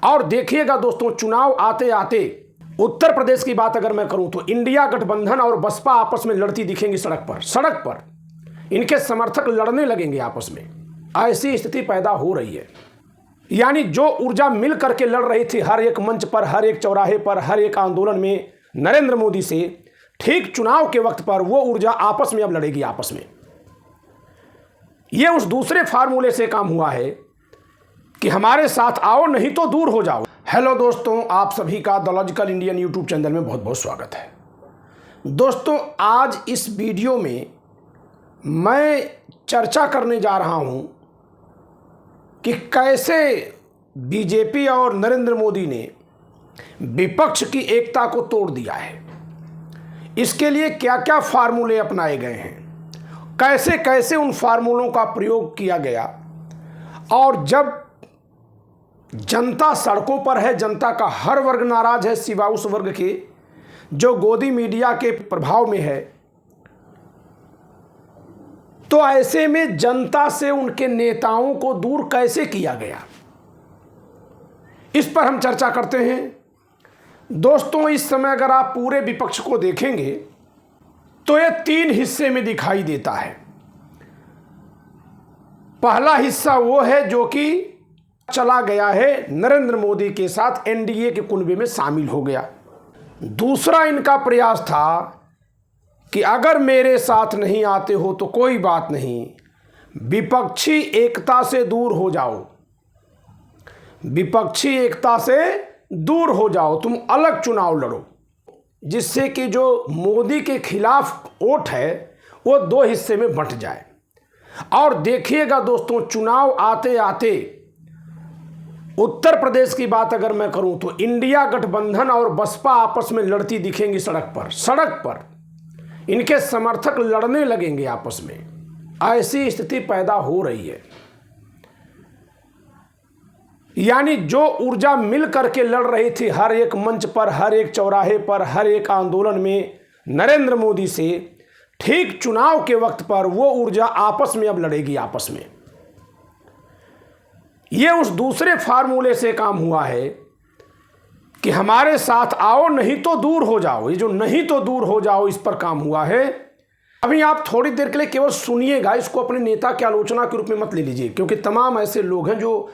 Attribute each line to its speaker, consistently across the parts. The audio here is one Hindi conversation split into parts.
Speaker 1: और देखिएगा दोस्तों, चुनाव आते आते उत्तर प्रदेश की बात अगर मैं करूं तो इंडिया गठबंधन और बसपा आपस में लड़ती दिखेंगी सड़क पर इनके समर्थक लड़ने लगेंगे आपस में। ऐसी स्थिति पैदा हो रही है। यानी जो ऊर्जा मिल करके लड़ रही थी हर एक मंच पर, हर एक चौराहे पर, हर एक आंदोलन में नरेंद्र मोदी से, ठीक चुनाव के वक्त पर वो ऊर्जा आपस में अब लड़ेगी आपस में। यह उस दूसरे फार्मूले से काम हुआ है कि हमारे साथ आओ नहीं तो दूर हो जाओ। हेलो दोस्तों, आप सभी का the logical Indian YouTube channel में बहुत बहुत स्वागत है। दोस्तों, आज इस वीडियो में मैं चर्चा करने जा रहा हूं कि कैसे बीजेपी और नरेंद्र मोदी ने विपक्ष की एकता को तोड़ दिया है। इसके लिए क्या क्या फार्मूले अपनाए गए हैं, कैसे कैसे उन फार्मूलों का प्रयोग किया गया, और जब जनता सड़कों पर है, जनता का हर वर्ग नाराज है सिवा उस वर्ग के जो गोदी मीडिया के प्रभाव में है, तो ऐसे में जनता से उनके नेताओं को दूर कैसे किया गया, इस पर हम चर्चा करते हैं। दोस्तों, इस समय अगर आप पूरे विपक्ष को देखेंगे तो यह तीन हिस्से में दिखाई देता है। पहला हिस्सा वो है जो कि चला गया है नरेंद्र मोदी के साथ एनडीए के कुनबे में शामिल हो गया। दूसरा इनका प्रयास था कि अगर मेरे साथ नहीं आते हो तो कोई बात नहीं, विपक्षी एकता से दूर हो जाओ, विपक्षी एकता से दूर हो जाओ, तुम अलग चुनाव लड़ो, जिससे कि जो मोदी के खिलाफ वोट है वो दो हिस्से में बंट जाए। और देखिएगा दोस्तों, चुनाव आते आते उत्तर प्रदेश की बात अगर मैं करूं तो इंडिया गठबंधन और बसपा आपस में लड़ती दिखेंगी सड़क पर इनके समर्थक लड़ने लगेंगे आपस में। ऐसी स्थिति पैदा हो रही है। यानी जो ऊर्जा मिल करके लड़ रही थी हर एक मंच पर, हर एक चौराहे पर, हर एक आंदोलन में नरेंद्र मोदी से, ठीक चुनाव के वक्त पर वो ऊर्जा आपस में अब लड़ेगी आपस में। यह उस दूसरे फार्मूले से काम हुआ है कि हमारे साथ आओ नहीं तो दूर हो जाओ। ये जो नहीं तो दूर हो जाओ, इस पर काम हुआ है। अभी आप थोड़ी देर के लिए केवल सुनिएगा, इसको अपने नेता की आलोचना के रूप में मत ले लीजिए, क्योंकि तमाम ऐसे लोग हैं जो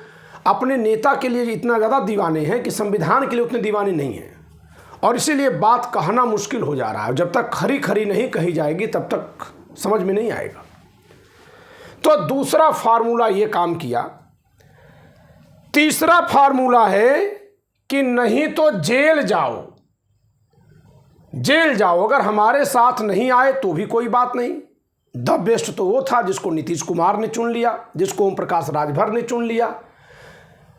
Speaker 1: अपने नेता के लिए इतना ज़्यादा दीवाने हैं कि संविधान के लिए उतने दीवाने नहीं हैं, और इसीलिए बात कहना मुश्किल हो जा रहा है। जब तक खरी खरी नहीं कही जाएगी तब तक समझ में नहीं आएगा। तो दूसरा फार्मूला ये काम किया। तीसरा फार्मूला है कि नहीं तो जेल जाओ, अगर हमारे साथ नहीं आए तो भी कोई बात नहीं। द बेस्ट तो वो था जिसको नीतीश कुमार ने चुन लिया, जिसको ओम प्रकाश राजभर ने चुन लिया,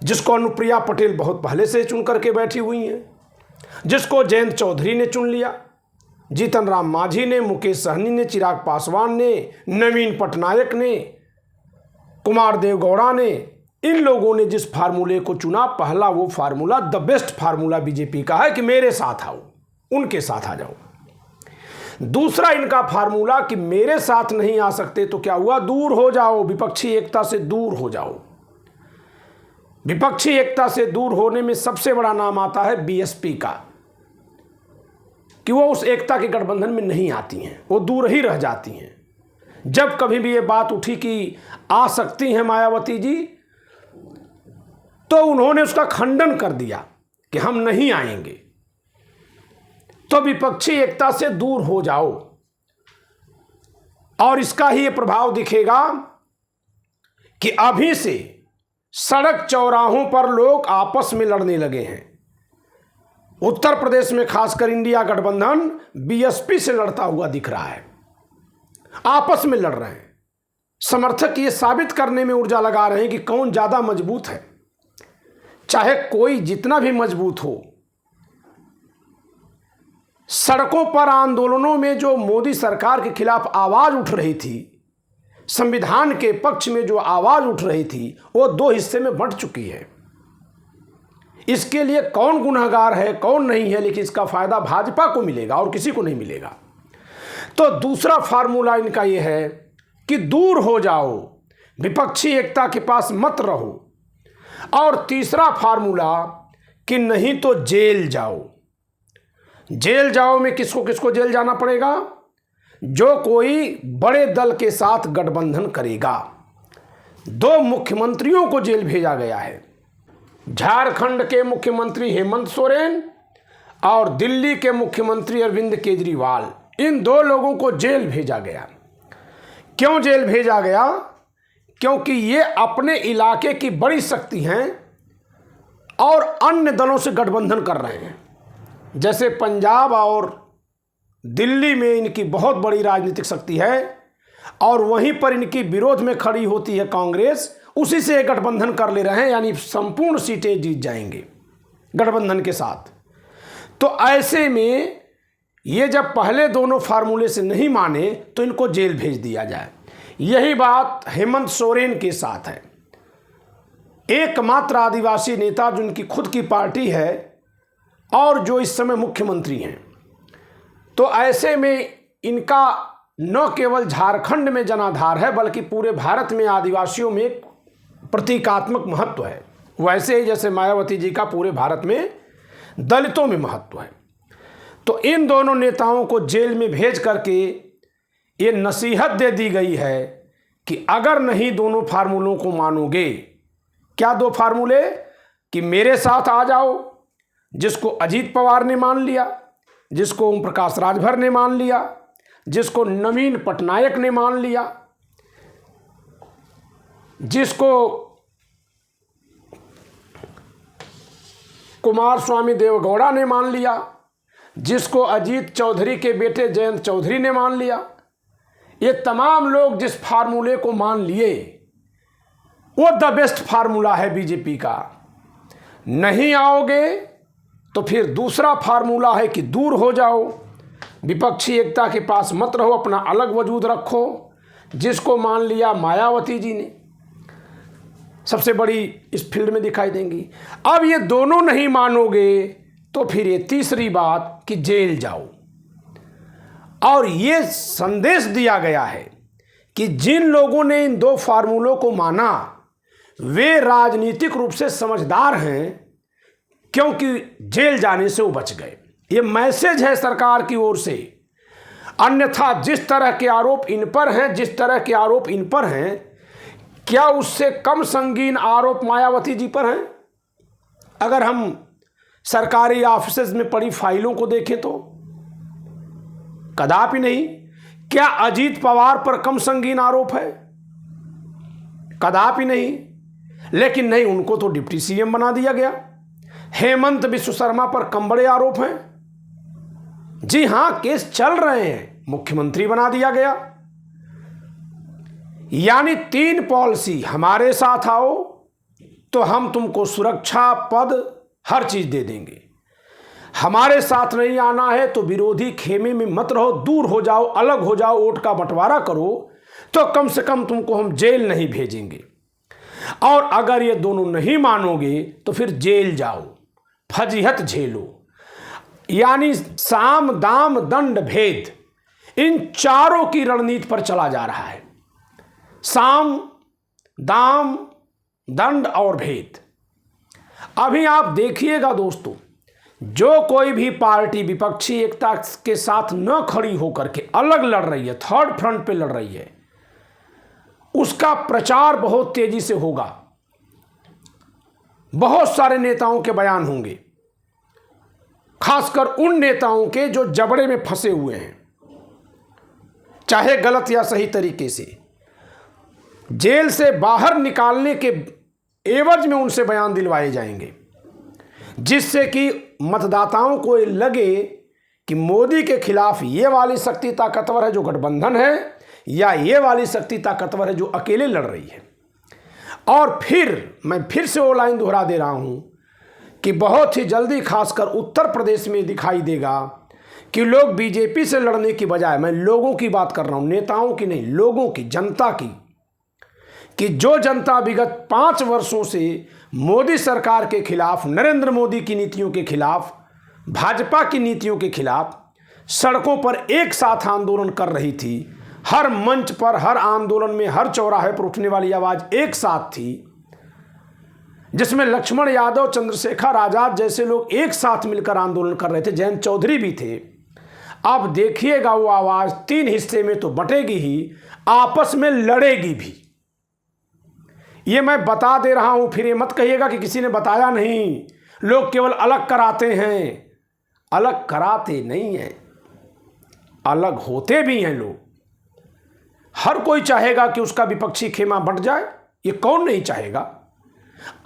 Speaker 1: जिसको अनुप्रिया पटेल बहुत पहले से चुन करके बैठी हुई हैं, जिसको जयंत चौधरी ने चुन लिया, जीतन राम मांझी ने, मुकेश सहनी ने, चिराग पासवान ने, नवीन पटनायक ने, कुमार देव गौड़ा ने। इन लोगों ने जिस फार्मूले को चुना, पहला वो formula the best formula BJP का है कि मेरे साथ आओ, उनके साथ आ जाओ। दूसरा इनका फार्मूला कि मेरे साथ नहीं आ सकते तो क्या हुआ, दूर हो जाओ, विपक्षी एकता से दूर हो जाओ। विपक्षी एकता से दूर होने में सबसे बड़ा नाम आता है बीएसपी का, कि वो उस एकता के गठबंधन में नहीं आती हैं, वो दूर ही रह जाती हैं। जब कभी भी ये बात उठी कि आ सकती हैं मायावती जी, तो उन्होंने उसका खंडन कर दिया कि हम नहीं आएंगे। तो विपक्षी एकता से दूर हो जाओ, और इसका ही ये प्रभाव दिखेगा कि अभी से सड़क चौराहों पर लोग आपस में लड़ने लगे हैं। उत्तर प्रदेश में खासकर इंडिया गठबंधन बीएसपी से लड़ता हुआ दिख रहा है, आपस में लड़ रहे हैं। समर्थक ये साबित करने में ऊर्जा लगा रहे हैं कि कौन ज्यादा मजबूत है। चाहे कोई जितना भी मजबूत हो, सड़कों पर आंदोलनों में जो मोदी सरकार के खिलाफ आवाज उठ रही थी, संविधान के पक्ष में जो आवाज उठ रही थी, वो दो हिस्से में बंट चुकी है। इसके लिए कौन गुनहगार है कौन नहीं है, लेकिन इसका फायदा भाजपा को मिलेगा और किसी को नहीं मिलेगा। तो दूसरा फार्मूला इनका यह है कि दूर हो जाओ, विपक्षी एकता के पास मत रहो। और तीसरा फार्मूला कि नहीं तो जेल जाओ। जेल जाओ में किसको किसको जेल जाना पड़ेगा? जो कोई बड़े दल के साथ गठबंधन करेगा। 2 मुख्यमंत्रियों को जेल भेजा गया है, झारखंड के मुख्यमंत्री हेमंत सोरेन और दिल्ली के मुख्यमंत्री अरविंद केजरीवाल। इन 2 लोगों को जेल भेजा गया। क्यों जेल भेजा गया? क्योंकि ये अपने इलाके की बड़ी शक्ति हैं और अन्य दलों से गठबंधन कर रहे हैं। जैसे पंजाब और दिल्ली में इनकी बहुत बड़ी राजनीतिक शक्ति है और वहीं पर इनकी विरोध में खड़ी होती है कांग्रेस, उसी से गठबंधन कर ले रहे हैं, यानी संपूर्ण सीटें जीत जाएंगे गठबंधन के साथ। तो ऐसे में ये जब पहले दोनों फार्मूले से नहीं माने तो इनको जेल भेज दिया जाए। यही बात हेमंत सोरेन के साथ है, एकमात्र आदिवासी नेता जिनकी खुद की पार्टी है और जो इस समय मुख्यमंत्री हैं। तो ऐसे में इनका न केवल झारखंड में जनाधार है बल्कि पूरे भारत में आदिवासियों में प्रतीकात्मक महत्व है, वैसे ही जैसे मायावती जी का पूरे भारत में दलितों में महत्व है। तो इन दोनों नेताओं को जेल में भेज करके ये नसीहत दे दी गई है कि अगर नहीं दोनों फार्मूलों को मानोगे, क्या 2 फार्मूले? कि मेरे साथ आ जाओ, जिसको अजीत पवार ने मान लिया, जिसको ओम प्रकाश राजभर ने मान लिया, जिसको नवीन पटनायक ने मान लिया, जिसको कुमार स्वामी देवगौड़ा ने मान लिया, जिसको अजीत चौधरी के बेटे जयंत चौधरी ने मान लिया। ये तमाम लोग जिस फार्मूले को मान लिए वो द बेस्ट फार्मूला है बीजेपी का। नहीं आओगे तो फिर दूसरा फार्मूला है कि दूर हो जाओ, विपक्षी एकता के पास मत रहो, अपना अलग वजूद रखो, जिसको मान लिया मायावती जी ने सबसे बड़ी इस फील्ड में दिखाई देंगी। अब ये दोनों नहीं मानोगे तो फिर ये तीसरी बात कि जेल जाओ। और ये संदेश दिया गया है कि जिन लोगों ने इन 2 फार्मूलों को माना वे राजनीतिक रूप से समझदार हैं, क्योंकि जेल जाने से वो बच गए। ये मैसेज है सरकार की ओर से। अन्यथा जिस तरह के आरोप इन पर हैं, जिस तरह के आरोप इन पर हैं, क्या उससे कम संगीन आरोप मायावती जी पर हैं? अगर हम सरकारी ऑफिसेज में पड़ी फाइलों को देखें तो कदापि नहीं। क्या अजीत पवार पर कम संगीन आरोप है? कदापि नहीं। लेकिन नहीं, उनको तो डिप्टी सीएम बना दिया गया। हेमंत बिश्व शर्मा पर कम बड़े आरोप हैं। जी हां, केस चल रहे हैं, मुख्यमंत्री बना दिया गया। यानी 3 पॉलिसी, हमारे साथ आओ तो हम तुमको सुरक्षा, पद, हर चीज दे देंगे। हमारे साथ नहीं आना है तो विरोधी खेमे में मत रहो, दूर हो जाओ, अलग हो जाओ, वोट का बंटवारा करो, तो कम से कम तुमको हम जेल नहीं भेजेंगे। और अगर ये दोनों नहीं मानोगे तो फिर जेल जाओ, फजीहत झेलो। यानी साम दाम दंड भेद, इन चारों की रणनीति पर चला जा रहा है। साम दाम दंड और भेद। अभी आप देखिएगा दोस्तों, जो कोई भी पार्टी विपक्षी एकता के साथ न खड़ी होकर के अलग लड़ रही है, थर्ड फ्रंट पे लड़ रही है, उसका प्रचार बहुत तेजी से होगा। बहुत सारे नेताओं के बयान होंगे, खासकर उन नेताओं के जो जबड़े में फंसे हुए हैं, चाहे गलत या सही तरीके से। जेल से बाहर निकालने के एवज में उनसे बयान दिलवाए जाएंगे, जिससे कि मतदाताओं को लगे कि मोदी के खिलाफ ये वाली शक्ति ताकतवर है जो गठबंधन है, या ये वाली शक्ति ताकतवर है जो अकेले लड़ रही है। और फिर मैं फिर से वो लाइन दोहरा दे रहा हूं कि बहुत ही जल्दी, खासकर उत्तर प्रदेश में दिखाई देगा कि लोग बीजेपी से लड़ने की बजाय, मैं लोगों की बात कर रहा हूं, नेताओं की नहीं, लोगों की, जनता की, कि जो जनता विगत 5 वर्षों से मोदी सरकार के खिलाफ, नरेंद्र मोदी की नीतियों के खिलाफ, भाजपा की नीतियों के खिलाफ सड़कों पर एक साथ आंदोलन कर रही थी, हर मंच पर, हर आंदोलन में, हर चौराहे पर उठने वाली आवाज एक साथ थी, जिसमें लक्ष्मण यादव, चंद्रशेखर आजाद जैसे लोग एक साथ मिलकर आंदोलन कर रहे थे, जयंत चौधरी भी थे। अब देखिएगा वो आवाज 3 हिस्से में तो बटेगी ही, आपस में लड़ेगी भी। ये मैं बता दे रहा हूं, फिर ये मत कहिएगा कि किसी ने बताया नहीं। लोग केवल अलग कराते हैं, अलग कराते नहीं हैं, अलग होते भी हैं लोग। हर कोई चाहेगा कि उसका विपक्षी खेमा बंट जाए, ये कौन नहीं चाहेगा।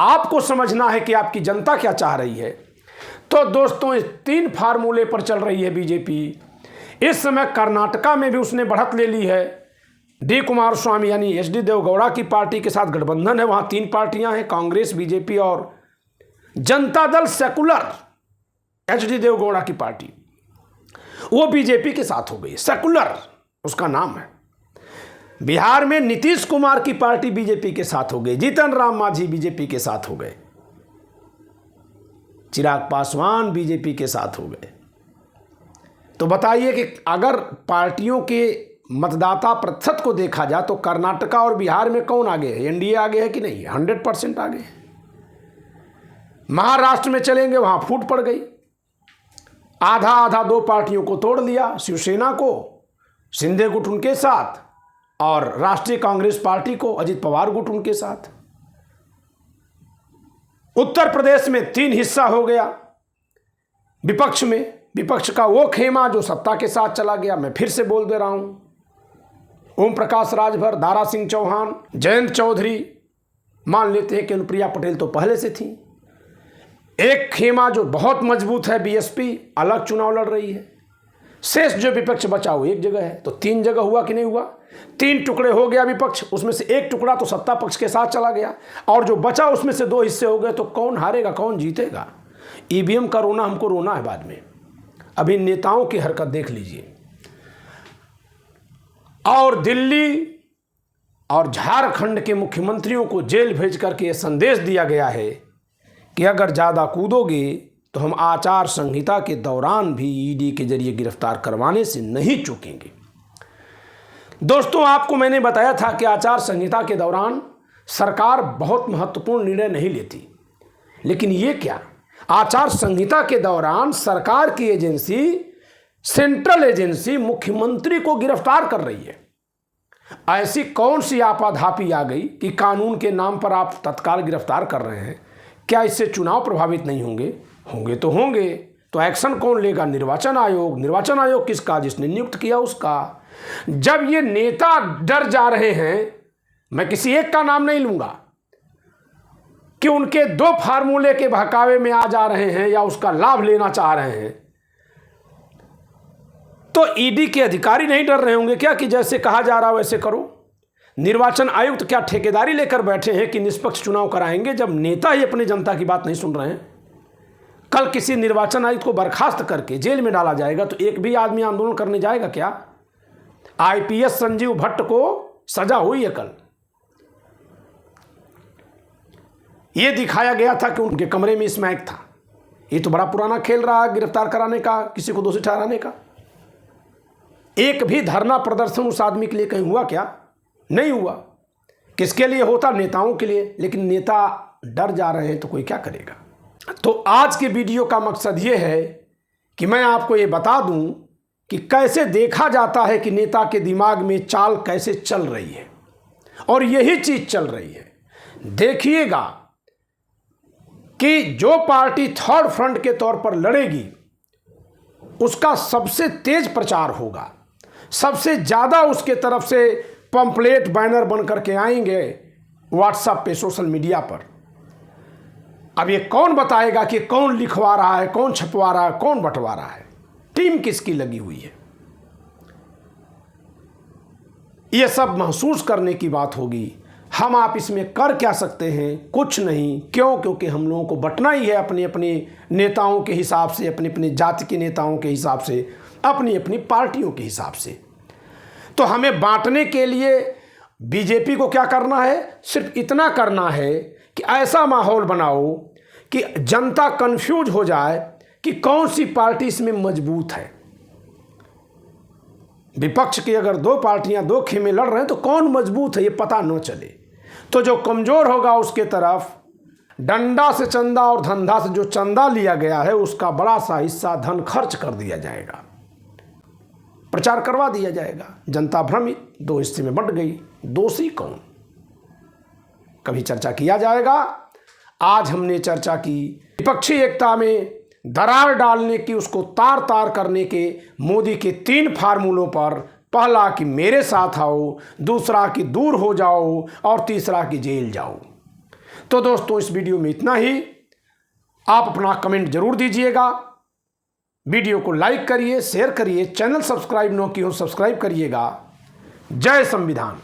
Speaker 1: आपको समझना है कि आपकी जनता क्या चाह रही है। तो दोस्तों, इस 3 फार्मूले पर चल रही है बीजेपी। इस समय कर्नाटका में भी उसने बढ़त ले ली है। डी कुमारस्वामी यानी एच.डी. देवेगौड़ा की पार्टी के साथ गठबंधन है। वहाँ 3 पार्टियां हैं, कांग्रेस, बीजेपी और जनता दल सेकुलर। एच.डी. देवेगौड़ा की पार्टी वो बीजेपी के साथ हो गई, सेकुलर उसका नाम है। बिहार में नीतीश कुमार की पार्टी बीजेपी के साथ हो गई, जीतन राम मांझी बीजेपी के साथ हो गए, चिराग पासवान बीजेपी के साथ हो गए। तो बताइए कि अगर पार्टियों के मतदाता प्रतिशत को देखा जाए तो कर्नाटका और बिहार में कौन आगे है? एनडीए आगे है कि नहीं? 100% आगे है। महाराष्ट्र में चलेंगे, वहां फूट पड़ गई, आधा आधा 2 पार्टियों को तोड़ लिया, शिवसेना को, शिंदे गुट उनके साथ, और राष्ट्रीय कांग्रेस पार्टी को, अजित पवार गुट उनके साथ। उत्तर प्रदेश में 3 हिस्सा हो गया विपक्ष में। विपक्ष का वो खेमा जो सत्ता के साथ चला गया। मैं फिर से बोल दे रहा हूं, ओम प्रकाश राजभर, दारा सिंह चौहान, जयंत चौधरी, मान लेते हैं कि अनुप्रिया पटेल तो पहले से थी। एक खेमा जो बहुत मजबूत है, बीएसपी अलग चुनाव लड़ रही है। शेष जो विपक्ष बचा वो एक जगह है। तो 3 जगह हुआ कि नहीं हुआ? 3 टुकड़े हो गया विपक्ष, उसमें से एक टुकड़ा तो सत्ता पक्ष के साथ चला गया, और जो बचा उसमें से 2 हिस्से हो गए। तो कौन हारेगा, कौन जीतेगा? ईवीएम का रोना हमको रोना है बाद में। अभी नेताओं की हरकत देख लीजिए। और दिल्ली और झारखंड के मुख्यमंत्रियों को जेल भेज करके यह संदेश दिया गया है कि अगर ज़्यादा कूदोगे तो हम आचार संहिता के दौरान भी ईडी के जरिए गिरफ्तार करवाने से नहीं चूकेंगे। दोस्तों, आपको मैंने बताया था कि आचार संहिता के दौरान सरकार बहुत महत्वपूर्ण निर्णय नहीं लेती, लेकिन ये क्या, आचार संहिता के दौरान सरकार की एजेंसी, सेंट्रल एजेंसी मुख्यमंत्री को गिरफ्तार कर रही है। ऐसी कौन सी आपाधापी आ गई कि कानून के नाम पर आप तत्काल गिरफ्तार कर रहे हैं? क्या इससे चुनाव प्रभावित नहीं होंगे? होंगे तो होंगे। तो एक्शन कौन लेगा? निर्वाचन आयोग। निर्वाचन आयोग किसका? जिसने नियुक्त किया उसका। जब ये नेता डर जा रहे हैं, मैं किसी एक का नाम नहीं लूंगा, कि उनके 2 फार्मूले के बहकावे में आ जा रहे हैं या उसका लाभ लेना चाह रहे हैं, तो ईडी के अधिकारी नहीं डर रहे होंगे क्या कि जैसे कहा जा रहा है वैसे करो? निर्वाचन आयुक्त क्या ठेकेदारी लेकर बैठे हैं कि निष्पक्ष चुनाव कराएंगे, जब नेता ही अपनी जनता की बात नहीं सुन रहे हैं? कल किसी निर्वाचन आयुक्त को बर्खास्त करके जेल में डाला जाएगा तो एक भी आदमी आंदोलन करने जाएगा क्या? आईपीएस संजीव भट्ट को सजा हुई है कल। यह दिखाया गया था कि उनके कमरे में स्मैक था। ये तो बड़ा पुराना खेल रहा है गिरफ्तार कराने का, किसी को दोषी ठहराने का। एक भी धरना प्रदर्शन उस आदमी के लिए कहीं हुआ क्या? नहीं हुआ। किसके लिए होता? नेताओं के लिए। लेकिन नेता डर जा रहे हैं तो कोई क्या करेगा? तो आज के वीडियो का मकसद ये है कि मैं आपको ये बता दूं कि कैसे देखा जाता है कि नेता के दिमाग में चाल कैसे चल रही है, और यही चीज चल रही है। देखिएगा कि जो पार्टी थर्ड फ्रंट के तौर पर लड़ेगी उसका सबसे तेज प्रचार होगा, सबसे ज़्यादा उसके तरफ से पंपलेट बैनर बन करके आएंगे व्हाट्सएप पे, सोशल मीडिया पर। अब ये कौन बताएगा कि कौन लिखवा रहा है, कौन छपवा रहा है, कौन बंटवा रहा है, टीम किसकी लगी हुई है? ये सब महसूस करने की बात होगी। हम आप इसमें कर क्या सकते हैं? कुछ नहीं। क्यों? क्योंकि हम लोगों को बंटना ही है अपने अपने नेताओं के हिसाब से, अपनी अपनी जाति के नेताओं के हिसाब से, अपनी अपनी पार्टियों के हिसाब से। तो हमें बांटने के लिए बीजेपी को क्या करना है? सिर्फ इतना करना है कि ऐसा माहौल बनाओ कि जनता कंफ्यूज हो जाए कि कौन सी पार्टी इसमें मजबूत है। विपक्ष की अगर 2 पार्टियां 2 खेमे लड़ रहे हैं तो कौन मजबूत है ये पता न चले। तो जो कमजोर होगा उसके तरफ डंडा से चंदा और धंधा से जो चंदा लिया गया है उसका बड़ा सा हिस्सा धन खर्च कर दिया जाएगा, प्रचार करवा दिया जाएगा। जनता भ्रमित, दो हिस्से में बंट गई। दोषी कौन, कभी चर्चा किया जाएगा। आज हमने चर्चा की विपक्षी एकता में दरार डालने की, उसको तार तार करने के मोदी के 3 फार्मूलों पर। पहला कि मेरे साथ आओ, दूसरा कि दूर हो जाओ, और तीसरा कि जेल जाओ। तो दोस्तों, इस वीडियो में इतना ही। आप अपना कमेंट जरूर दीजिएगा, वीडियो को लाइक करिए, शेयर करिए, चैनल सब्सक्राइब न किया हो सब्सक्राइब करिएगा। जय संविधान।